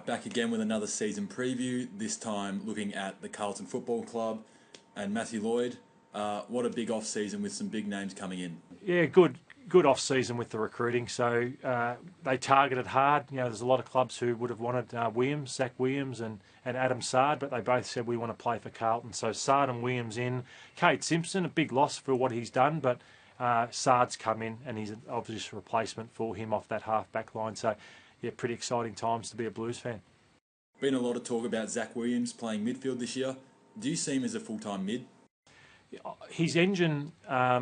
Right, back again with another season preview, this time looking at the Carlton Football Club and Matthew Lloyd. What a big off-season with some big names coming in. Yeah, good off-season with the recruiting. So they targeted hard. You know, there's a lot of clubs who would have wanted Zach Williams and Adam Sard, but they both said we want to play for Carlton. So Sard and Williams in. Kate Simpson, a big loss for what he's done, but Sard's come in and he's an obvious replacement for him off that half-back line. So, yeah, pretty exciting times to be a Blues fan. Been a lot of talk about Zach Williams playing midfield this year. Do you see him as a full-time mid? His engine,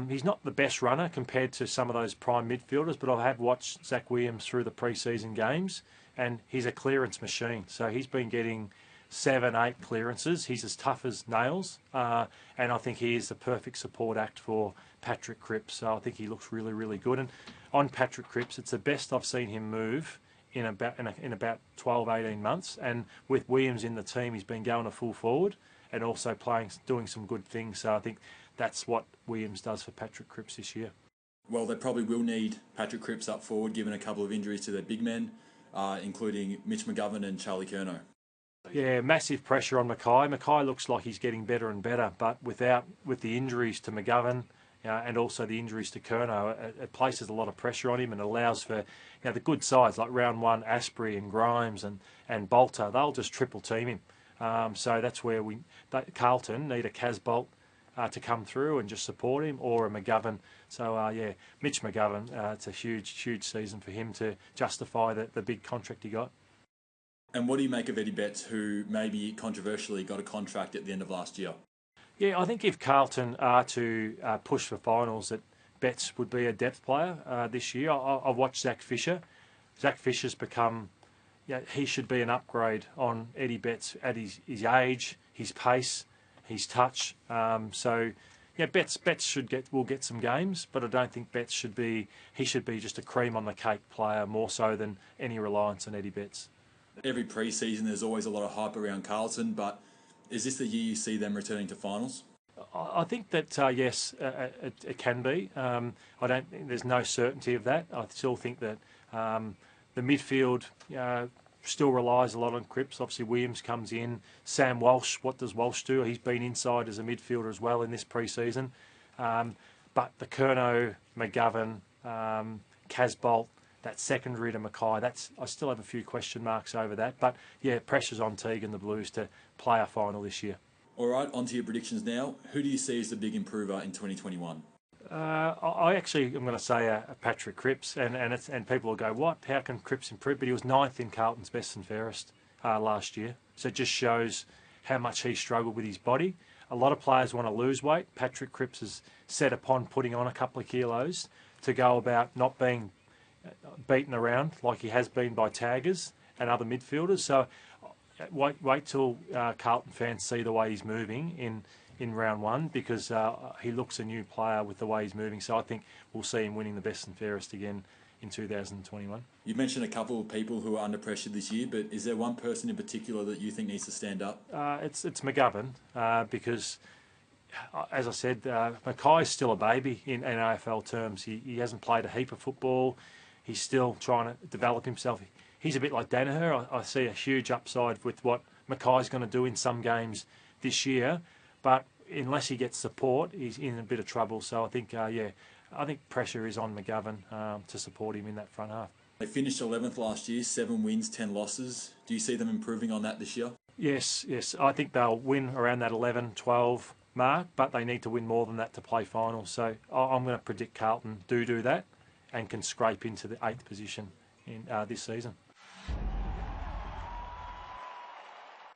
he's not the best runner compared to some of those prime midfielders, but I have watched Zach Williams through the pre-season games, and he's a clearance machine. So he's been getting 7, 8 clearances. He's as tough as nails, and I think he is the perfect support act for Patrick Cripps. So I think he looks really, really good. And on Patrick Cripps, it's the best I've seen him move in about 12, 18 months. And with Williams in the team, he's been going a full forward and also doing some good things. So I think that's what Williams does for Patrick Cripps this year. Well, they probably will need Patrick Cripps up forward, given a couple of injuries to their big men, including Mitch McGovern and Charlie Curnow. Yeah, massive pressure on Mackay. Mackay looks like he's getting better and better, but with the injuries to McGovern and also the injuries to Curnow, it places a lot of pressure on him and allows for the good sides like round one, Asprey and Grimes and Bolter. They'll just triple team him. So that's where Carlton need a Casbolt to come through and just support him, or a McGovern. So Mitch McGovern, it's a huge season for him to justify the big contract he got. And what do you make of Eddie Betts, who maybe controversially got a contract at the end of last year? Yeah, I think if Carlton are to push for finals, that Betts would be a depth player this year. I've watched Zach Fisher. Zach Fisher's become, he should be an upgrade on Eddie Betts at his age, his pace, his touch. Betts will get some games, but I don't think Betts should be just a cream on the cake player more so than any reliance on Eddie Betts. Every pre-season there's always a lot of hype around Carlton, but is this the year you see them returning to finals? I think that yes, it can be. I don't think there's no certainty of that. I still think that the midfield still relies a lot on Cripps. Obviously, Williams comes in. Sam Walsh, what does Walsh do? He's been inside as a midfielder as well in this pre-season. But the Curnow, McGovern, Casbolt, that secondary to Mackay, I still have a few question marks over that. But yeah, pressure's on Teague and the Blues to play a final this year. All right, on to your predictions now. Who do you see as the big improver in 2021? I actually am going to say a Patrick Cripps, and people will go, what? How can Cripps improve? But he was 9th in Carlton's best and fairest last year. So it just shows how much he struggled with his body. A lot of players want to lose weight. Patrick Cripps is set upon putting on a couple of kilos to go about not being beaten around like he has been by taggers and other midfielders. So wait till Carlton fans see the way he's moving in round one, because he looks a new player with the way he's moving. So I think we'll see him winning the best and fairest again in 2021. You mentioned a couple of people who are under pressure this year, but is there one person in particular that you think needs to stand up? It's McGovern, because as I said, Mackay's still a baby in AFL terms. He hasn't played a heap of football. He's still trying to develop himself. He's a bit like Danaher. I see a huge upside with what Mackay's going to do in some games this year, but unless he gets support, he's in a bit of trouble. So I think, I think pressure is on McGovern to support him in that front half. They finished 11th last year, 7 wins, 10 losses. Do you see them improving on that this year? Yes. I think they'll win around that 11, 12 mark, but they need to win more than that to play finals. So I'm going to predict Carlton do that and can scrape into the 8th position in this season.